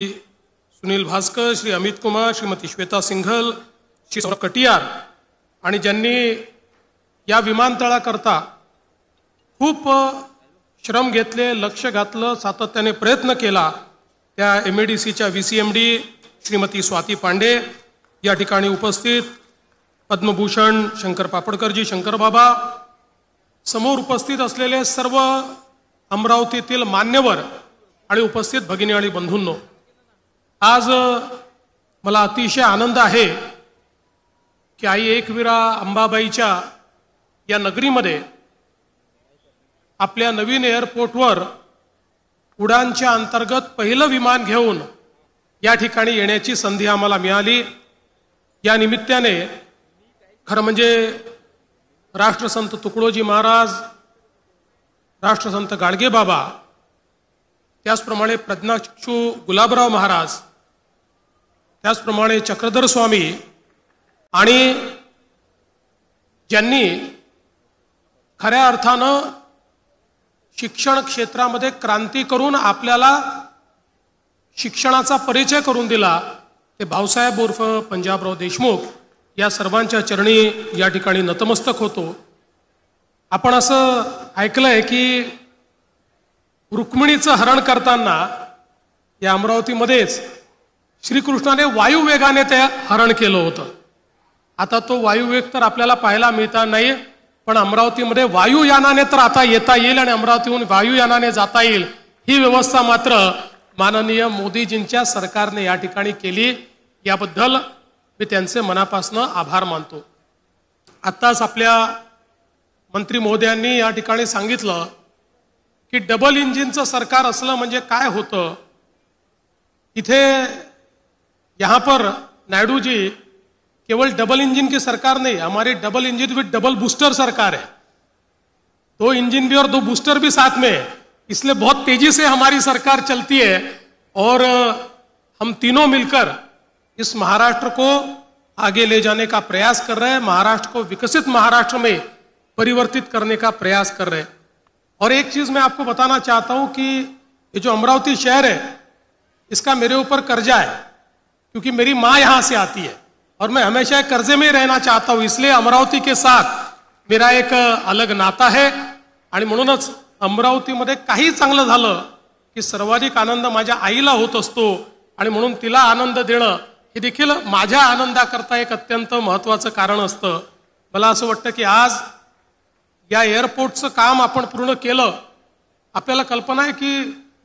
सुनील भास्कर, श्री अमित कुमार, श्रीमती श्वेता सिंघल, श्री सौरभ कटियार आणि ज्यांनी या विमानतळाकरता खूप श्रम घेतले, लक्ष घातलं, सातत्याने प्रयत्न केला, त्या MADCच्या VCMD श्रीमती स्वाती पांडे या ठिकाणी उपस्थित, पद्मभूषण शंकर पापडकरजी, शंकर बाबा, समोर उपस्थित असलेले सर्व अमरावतीतील मान्यवर आणि उपस्थित भगिनी आणि बंधूंनो, आज मला अतिशय आनंद आहे की आई एकवीरा अंबाबाईच्या या नगरीमध्ये आपल्या नवीन एअरपोर्टवर उडानच्या अंतर्गत पहिलं विमान घेऊन या ठिकाणी येण्याची संधी आम्हाला मिळाली। या निमित्ताने खरं म्हणजे राष्ट्रसंत तुकडोजी महाराज, राष्ट्रसंत गाडगे बाबा, त्याचप्रमाणे प्रज्ञाचक्षू गुलाबराव महाराज, त्याचप्रमाणे चक्रधर स्वामी आणि ज्यांनी खऱ्या अर्थानं शिक्षण क्षेत्रामध्ये क्रांती करून आपल्याला शिक्षणाचा परिचय करून दिला, ते भाऊसाहेब उर्फ पंजाबराव देशमुख या सर्वांच्या चरणी या ठिकाणी नतमस्तक होतो। आपण असं ऐकलंय की रुक्मिणीचं हरण करताना या अमरावतीमध्येच श्रीकृष्णाने वायुवेगाने ते हरण केलं होतं। आता तो वायुवेग तर आपल्याला पाहायला मिळता नाही, पण अमरावतीमध्ये वायुयानाने तर आता येता येईल आणि अमरावतीहून वायुयानाने जाता येईल, ही व्यवस्था मात्र माननीय मोदीजींच्या सरकारने या ठिकाणी केली। याबद्दल मी त्यांचे मनापासून आभार मानतो। आत्ताच आपल्या मंत्री महोदयांनी या ठिकाणी सांगितलं की डबल इंजिनचं सरकार असलं म्हणजे काय होतं। इथे यहाँ पर नायडू जी केवल डबल इंजन की सरकार नहीं, हमारी डबल इंजन विद डबल बूस्टर सरकार है। 2 इंजन भी और 2 बूस्टर भी साथ में है, इसलिए बहुत तेजी से हमारी सरकार चलती है और हम तीनों मिलकर इस महाराष्ट्र को आगे ले जाने का प्रयास कर रहे हैं, महाराष्ट्र को विकसित महाराष्ट्र में परिवर्तित करने का प्रयास कर रहे हैं। और एक चीज मैं आपको बताना चाहता हूं कि ये जो अमरावती शहर है इसका मेरे ऊपर कर्जा है, क्योंकि मेरी माँ यहाँ से आती है और मैं हमेशा कर्जे में ही रहना चाहता हूँ, इसलिए अमरावती के साथ मेरा एक अलग नाता है। आणि म्हणूनच अमरावतीमध्ये काही चांगलं झालं की सर्वाधिक आनंद माझ्या आईला होत असतो आणि म्हणून तिला आनंद देणं हे देखील माझ्या आनंदाकरता एक अत्यंत महत्त्वाचं कारण असतं। मला असं वाटतं की आज या एअरपोर्टचं काम आपण पूर्ण केलं। आपल्याला कल्पना आहे की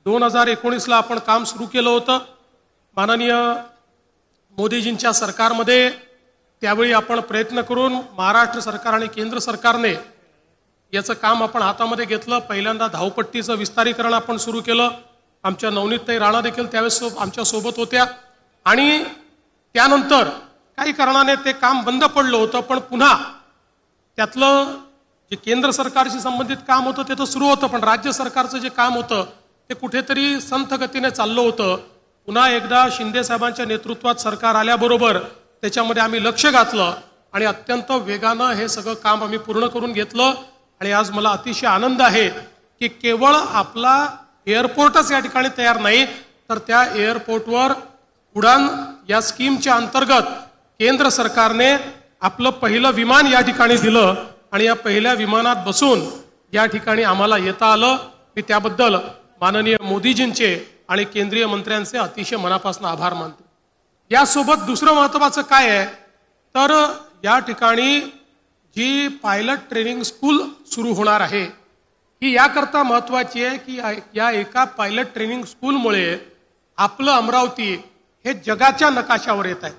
2019ला आपण काम सुरू केलं होतं माननीय मोदीजींच्या सरकारमध्ये। त्यावेळी आपण प्रयत्न करून महाराष्ट्र सरकार आणि केंद्र सरकारने याचं काम आपण हातामध्ये घेतलं। पहिल्यांदा धावपट्टीचं विस्तारीकरण आपण सुरू केलं। आमच्या नवनीतताई राणा देखील त्यावेळेस आमच्या सोबत होत्या आणि त्यानंतर काही कारणाने ते काम बंद पडलं होतं, पण पुन्हा त्यातलं जे केंद्र सरकारशी संबंधित काम होतं ते तर सुरू होतं, पण राज्य सरकारचं जे काम होतं ते कुठेतरी संथ गतीने चाललं होतं। पुन्हा एकदा शिंदे साहेबांच्या नेतृत्वात सरकार आल्याबरोबर त्याच्यामध्ये आम्ही लक्ष घातलं आणि अत्यंत वेगानं हे सगळं काम आम्ही पूर्ण करून घेतलं। आणि आज मला अतिशय आनंद आहे की केवळ आपला एअरपोर्टच या ठिकाणी तयार नाही, तर त्या एअरपोर्टवर उडान या स्कीमच्या अंतर्गत केंद्र सरकारने आपलं पहिलं विमान या ठिकाणी दिलं आणि या पहिल्या विमानात बसून या ठिकाणी आम्हाला येता आलं। मी त्याबद्दल माननीय मोदीजींचे आणि केंद्रीय मंत्र्यांचे अतिशय मनापासून आभार मानतो। यासोबत दुसरं महत्त्वाचं काय आहे तर या ठिकाणी जी पायलट ट्रेनिंग स्कूल सुरू होणार आहे ही याकरता महत्त्वाची आहे की या एका पायलट ट्रेनिंग स्कूलमुळे आपलं अमरावती हे जगाच्या नकाशावर येत आहे।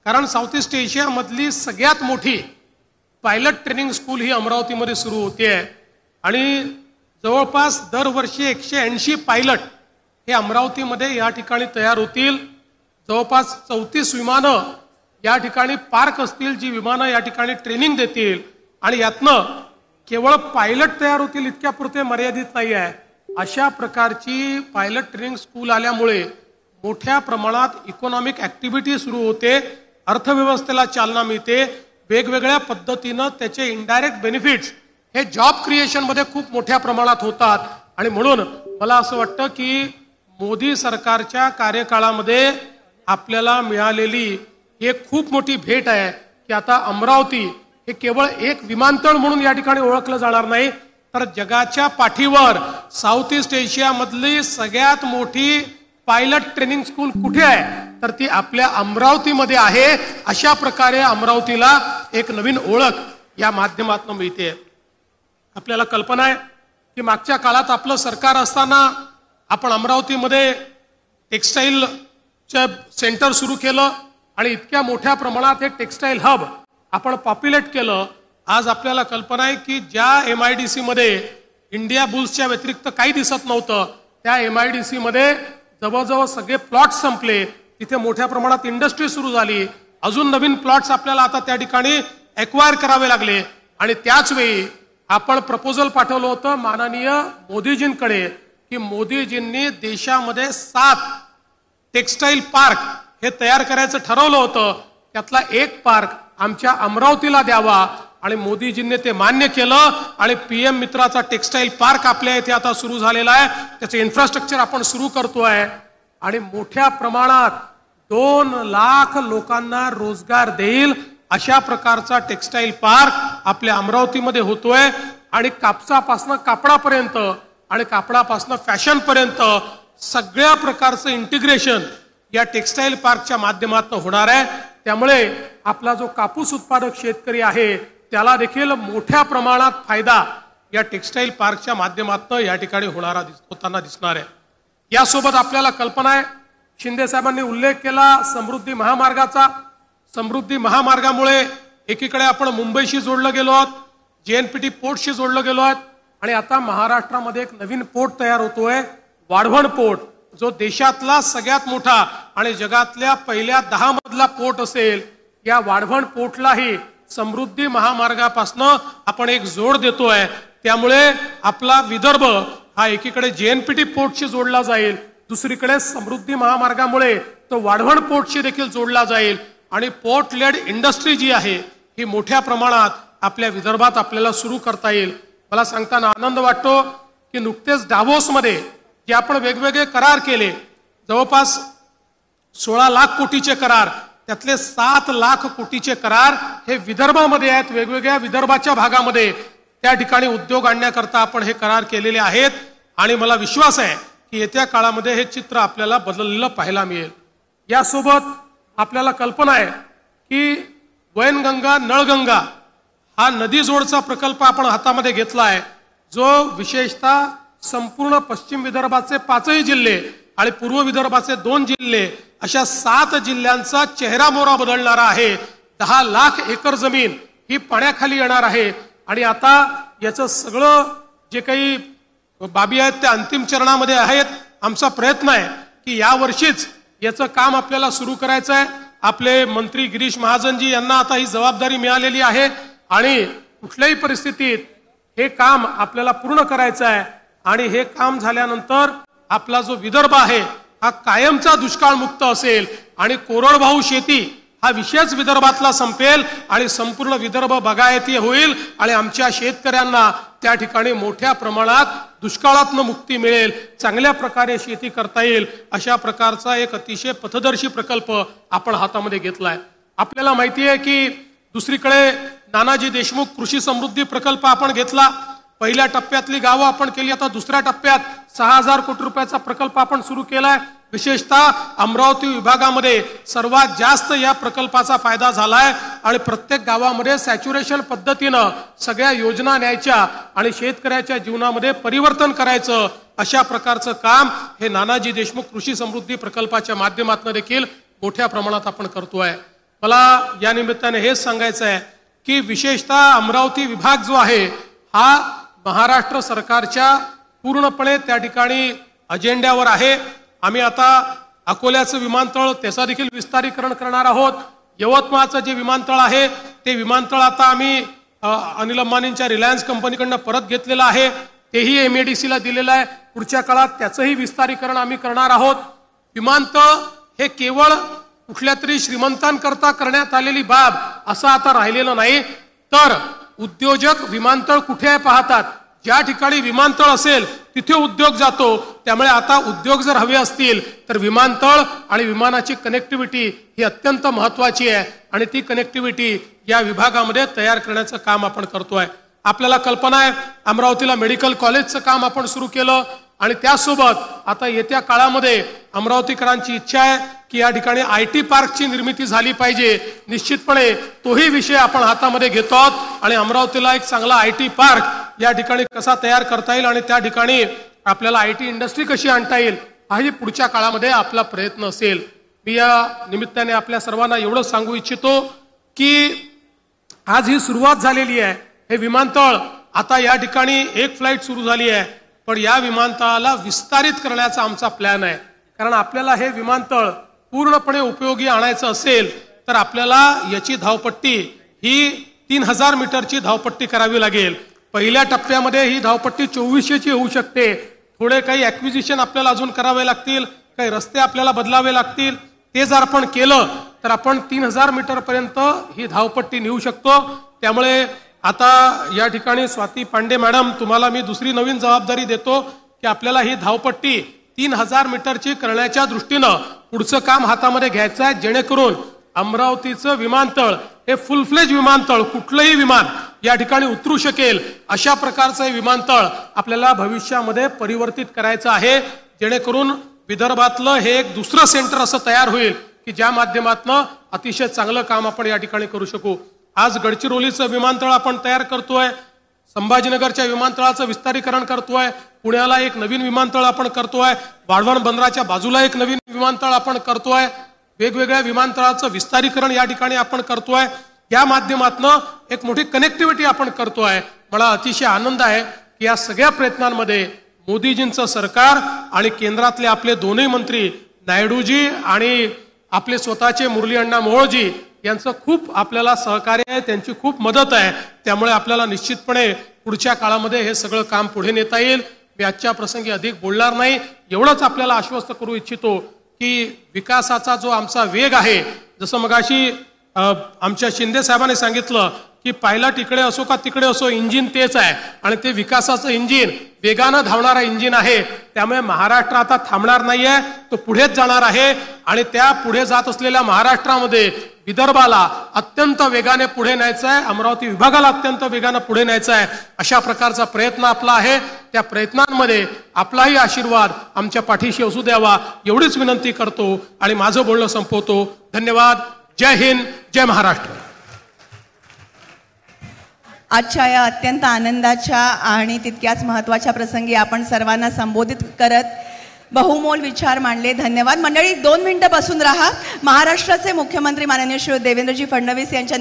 कारण साऊथ ईस्ट एशियामधली सगळ्यात मोठी पायलट ट्रेनिंग स्कूल ही अमरावतीमध्ये सुरू होते आहे आणि जवळपास दरवर्षी 180 पायलट हे अमरावतीमध्ये या ठिकाणी तयार होतील। जवळपास 34 विमानं या ठिकाणी पार्क असतील, जी विमानं या ठिकाणी ट्रेनिंग देतील आणि यातनं केवळ पायलट तयार होतील इतक्यापुरते मर्यादित नाही आहे। अशा प्रकारची पायलट ट्रेनिंग स्कूल आल्यामुळे मोठ्या प्रमाणात इकॉनॉमिक ऍक्टिव्हिटी सुरू होते, अर्थव्यवस्थेला चालना मिळते, वेगवेगळ्या पद्धतीनं त्याचे इनडायरेक्ट बेनिफिट्स हे जॉब क्रिएशन मध्ये खूप मोठ्या प्रमाणात होतात। आणि म्हणून मला असं वाटतं की मोदी सरकारच्या कार्यकाळामध्ये आपल्याला मिळालेली एक खूप मोठी भेट आहे की आता अमरावती हे केवळ एक विमानतळ म्हणून या ठिकाणी ओळखलं जाणार नाही, तर जगाच्या पाठीवर साऊथ ईस्ट एशियामधली सगळ्यात मोठी पायलट ट्रेनिंग स्कूल कुठे आहे तर ती आपल्या अमरावतीमध्ये आहे. अशा प्रकारे अमरावतीला एक नवीन ओळख या माध्यमातून मिळते. आपल्याला कल्पना आहे की मागच्या काळात आपलं सरकार असताना आपण अमरावतीमध्ये टेक्स्टाईलचं सेंटर सुरू केलं आणि इतक्या मोठ्या प्रमाणात हे टेक्स्टाईल हब आपण पॉप्युलेट केलं. आज आपल्याला कल्पना आहे की ज्या MIDC मध्ये इंडिया बुल्सच्या व्यतिरिक्त काही दिसत नव्हतं त्या MIDC मध्ये जवळजवळ सगळे प्लॉट संपले. तिथे मोठ्या प्रमाणात इंडस्ट्री सुरू झाली. अजून नवीन प्लॉट्स आपल्याला आता त्या ठिकाणी एक्वायर करावे लागले. आणि त्याच वेळी आपण प्रपोजल पाठवलं होतं माननीय मोदीजींकडे की मोदीजींनी देशामध्ये 7 टेक्स्टाईल पार्क हे तयार करायचं ठरवलं होतं. त्यातला एक पार्क आमच्या अमरावतीला द्यावा आणि मोदीजींनी ते मान्य केलं आणि PM मित्राचा टेक्स्टाईल पार्क आपल्या इथे आता सुरू झालेला आहे. त्याचं इन्फ्रास्ट्रक्चर आपण सुरू करतोय आणि मोठ्या प्रमाणात 2 लाख लोकांना रोजगार देईल अशा प्रकारचा टेक्स्टाईल पार्क आपल्या अमरावतीमध्ये होतोय. आणि कापसापासून कापडापर्यंत आणि कापडापासून फॅशन पर्यंत सगळ्या प्रकारचं इंटिग्रेशन या टेक्स्टाईल पार्कच्या माध्यमातून होणार आहे. त्यामुळे आपला जो कापूस उत्पादक शेतकरी आहे त्याला देखील मोठ्या प्रमाणात फायदा या टेक्स्टाईल पार्कच्या माध्यमातून या ठिकाणी होताना दिसणार आहे. यासोबत आपल्याला कल्पना आहे शिंदे साहेबांनी उल्लेख केला समृद्धी महामार्गाचा. समृद्धी महामार्गामुळे एकीकडे आपण मुंबईशी जोडलं गेलो आहोत, JNPT पोर्टशी जोडलं गेलो आहोत आणि आता महाराष्ट्रामध्ये एक नवीन पोर्ट तयार होतोय वाढवण पोर्ट, जो देशातला सगळ्यात मोठा आणि जगातल्या पहिल्या 10 मधला पोर्ट असेल. या वाढवण पोर्टलाही समृद्धी महामार्गापासून आपण एक जोड देतोय. त्यामुळे आपला विदर्भ हा एकीकडे JNPT पोर्टशी जोडला जाईल, दुसरीकडे समृद्धी महामार्गामुळे तो वाढवण पोर्टशी देखील जोडला जाईल आणि पोर्ट लेड इंडस्ट्री जी आहे ही मोठ्या प्रमाणात आपल्या विदर्भात आपल्याला सुरू करता येईल. मला सांगताना आनंद वाटतो की नुकतेच डाव्होसमध्ये जे आपण वेगवेगळे करार केले, जवळपास 16 लाख कोटीचे करार, त्यातले 7 लाख कोटीचे करार हे विदर्भामध्ये आहेत. वेगवेगळ्या विदर्भाच्या भागामध्ये त्या ठिकाणी उद्योग आणण्याकरता आपण हे करार केलेले आहेत आणि मला विश्वास आहे की येत्या काळामध्ये हे चित्र आपल्याला बदललेलं पाहायला मिळेल. यासोबत आपल्याला कल्पना आहे की वैनगंगा नळगंगा हा नदी जोडचा प्रकल्प आपण हातामध्ये घेतला आहे, जो विशेषतः संपूर्ण पश्चिम विदर्भाचे 5ही जिल्हे आणि पूर्व विदर्भाचे 2 जिल्हे अशा 7 जिल्ह्यांचा चेहरा मोहरा बदलणारा आहे. 10 लाख एकर जमीन ही पाण्याखाली येणार आहे आणि आता याचं सगळं जे काही बाबी आहेत त्या अंतिम चरणामध्ये आहेत. आमचा प्रयत्न आहे की यावर्षीच याचं काम आपल्याला सुरू करायचं आहे. आपले मंत्री गिरीश महाजनजी यांना आता ही जबाबदारी मिळालेली आहे आणि कुठल्याही परिस्थितीत हे काम आपल्याला पूर्ण करायचं आहे आणि हे काम झाल्यानंतर आपला जो विदर्भ आहे हा कायमचा दुष्काळ मुक्त असेल आणि कोरडवाहू शेती हा विषयच विदर्भातला संपेल आणि संपूर्ण विदर्भ बागायती होईल आणि आमच्या शेतकऱ्यांना त्या ठिकाणी मोठ्या प्रमाणात दुष्काळातून मुक्ती मिळेल, चांगल्या प्रकारे शेती करता येईल. अशा प्रकारचा एक अतिशय पथदर्शी प्रकल्प आपण हातामध्ये घेतलाय. आपल्याला माहिती आहे की दुसरीकडे नानाजी देशमुख कृषी समृद्धी प्रकल्प आपण घेतला. पहिल्या टप्प्यातली गावं आपण केली. आता दुसऱ्या टप्प्यात 6000 कोटी रुपयाचा प्रकल्प आपण सुरू केलाय. विशेषतः अमरावती विभागामध्ये सर्वात जास्त या प्रकल्पाचा फायदा झालाय आणि प्रत्येक गावामध्ये सॅच्युरेशन पद्धतीनं सगळ्या योजना न्यायच्या आणि शेतकऱ्याच्या जीवनामध्ये परिवर्तन करायचं अशा प्रकारचं काम हे नानाजी देशमुख कृषी समृद्धी प्रकल्पाच्या माध्यमातून देखील मोठ्या प्रमाणात आपण करतोय. मला या निमित्ताने हेच सांगायचं आहे की विशेषतः अमरावती विभाग जो आहे हा महाराष्ट्र सरकारच्या पूर्णपणे त्या ठिकाणी अजेंड्यावर आहे. आम्ही आता अकोल्याचं विमानतळ त्याचा देखील विस्तारीकरण करणार आहोत. यवतमाळचं जे विमानतळ आहे ते विमानतळ आता आम्ही अनिल अंबानींच्या रिलायन्स कंपनीकडनं परत घेतलेलं आहे, तेही MIDCला दिलेलं आहे. पुढच्या काळात त्याचंही विस्तारीकरण आम्ही करणार आहोत. विमानतळ हे केवळ कुठल्या तरी श्रीमंतांकरता करण्यात आलेली बाब असं आता राहिलेलं नाही, तर उद्योजक विमानतळ कुठे आहे पाहतात, ज्या ठिकाणी विमानतळ असेल तिथे उद्योग जातो. त्यामुळे आता उद्योग जर हवे असतील तर विमानतळ आणि विमानाची कनेक्टिव्हिटी ही अत्यंत महत्वाची आहे आणि ती कनेक्टिव्हिटी या विभागामध्ये तयार करण्याचं काम आपण करतोय. आपल्याला कल्पना आहे अमरावतीला मेडिकल कॉलेजचं काम आपण सुरू केलं आणि त्यासोबत आता येत्या काळामध्ये अमरावतीकरांची इच्छा आहे की या ठिकाणी IT पार्कची निर्मिती झाली पाहिजे. निश्चितपणे तोही विषय आपण हातामध्ये घेतो आहोत आणि अमरावतीला एक चांगला IT पार्क या ठिकाणी कसा तयार करता येईल आणि त्या ठिकाणी आपल्याला IT इंडस्ट्री कशी आणता येईल हाही पुढच्या काळामध्ये आपला प्रयत्न असेल. मी या निमित्ताने आपल्या सर्वांना एवढं सांगू इच्छितो की आज ही सुरुवात झालेली आहे. हे विमानतळ आता या ठिकाणी एक फ्लाईट सुरू झाली आहे, पण या विमानतळाला विस्तारित करण्याचा आमचा प्लॅन आहे. कारण आपल्याला हे विमानतळ पूर्णपणे उपयोगी आणायचं असेल तर आपल्याला याची धावपट्टी ही 3000 मीटरची धावपट्टी करावी लागेल. पहिल्या टप्प्यामध्ये ही धावपट्टी 2400ची होऊ शकते. थोडे काही ॲक्विजिशन आपल्याला अजून करावे लागतील, काही रस्ते आपल्याला बदलावे लागतील. ते जर आपण केलं तर आपण 3000 मीटरपर्यंत ही धावपट्टी नेऊ शकतो. त्यामुळे आता या ठिकाणी स्वाती पांडे मॅडम तुम्हाला मी दुसरी नवीन जबाबदारी देतो की आपल्याला ही धावपट्टी 3000 मीटरची करण्याच्या दृष्टीनं पुढचं काम हातामध्ये घ्यायचं आहे, जेणेकरून अमरावतीचं विमानतळ हे फुल फ्लेज विमानतळ, कुठलंही विमान या ठिकाणी उतरू शकेल अशा प्रकारचं हे विमानतळ आपल्याला भविष्यामध्ये परिवर्तित करायचं आहे. जेणेकरून विदर्भातलं हे एक दुसरं सेंटर असं तयार होईल की ज्या माध्यमातून अतिशय चांगलं काम आपण या ठिकाणी करू शकू. आज गडचिरोलीचं विमानतळ आपण तयार करतोय, संभाजीनगरच्या विमानतळाचं विस्तारीकरण करतोय, पुण्याला एक नवीन विमानतळ आपण करतोय, वाढवण बंदराच्या बाजूला एक नवीन विमानतळ आपण करतोय, वेगवेगळ्या विमानतळाचं विस्तारीकरण या ठिकाणी आपण करतोय. या माध्यमातून एक मोठी कनेक्टिव्हिटी आपण करतोय. मला अतिशय आनंद आहे की या सगळ्या प्रयत्नांमध्ये मोदीजींचं सरकार आणि केंद्रातले आपले दोन्ही मंत्री नायडूजी आणि आपले स्वतःचे मुरली अण्णा मोहोळजी यांचं खूप आपल्याला सहकार्य आहे, त्यांची खूप मदत आहे. त्यामुळे आपल्याला निश्चितपणे पुढच्या काळामध्ये हे सगळं काम पुढे नेता येईल. मी आजच्या प्रसंगी अधिक बोलणार नाही. एवढंच आपल्याला आश्वस्त करू इच्छितो की विकासाचा जो आमचा वेग आहे, जसं मगाशी आमच्या शिंदे साहेबांनी सांगितलं की पायलट इकडे असो का तिकडे असो इंजिन तेच आहे आणि ते विकासाचं इंजिन वेगानं धावणारा इंजिन आहे. त्यामुळे महाराष्ट्र आता थांबणार नाहीये, तो पुढेच जाणार आहे आणि त्या पुढे जात असलेल्या महाराष्ट्रामध्ये विदर्भाला अत्यंत वेगाने पुढे न्यायचं आहे, अमरावती विभागाला अत्यंत वेगाने पुढे न्यायचं आहे. अशा प्रकारचा प्रयत्न आपला आहे. त्या प्रयत्नांमध्ये आपलाही आशीर्वाद आमच्या पाठीशी असू द्यावा एवढीच विनंती करतो आणि माझं बोलणं संपवतो. धन्यवाद. जय हिंद, जय महाराष्ट्र. आजच्या या अत्यंत आनंदाच्या आणि तितक्याच महत्त्वाच्या प्रसंगी आपण सर्वांना संबोधित करत बहुमोल विचार मांडले. धन्यवाद. मंडळी 2 मिनिटं बसून राहा. महाराष्ट्राचे मुख्यमंत्री माननीय श्री देवेंद्रजी फडणवीस यांच्या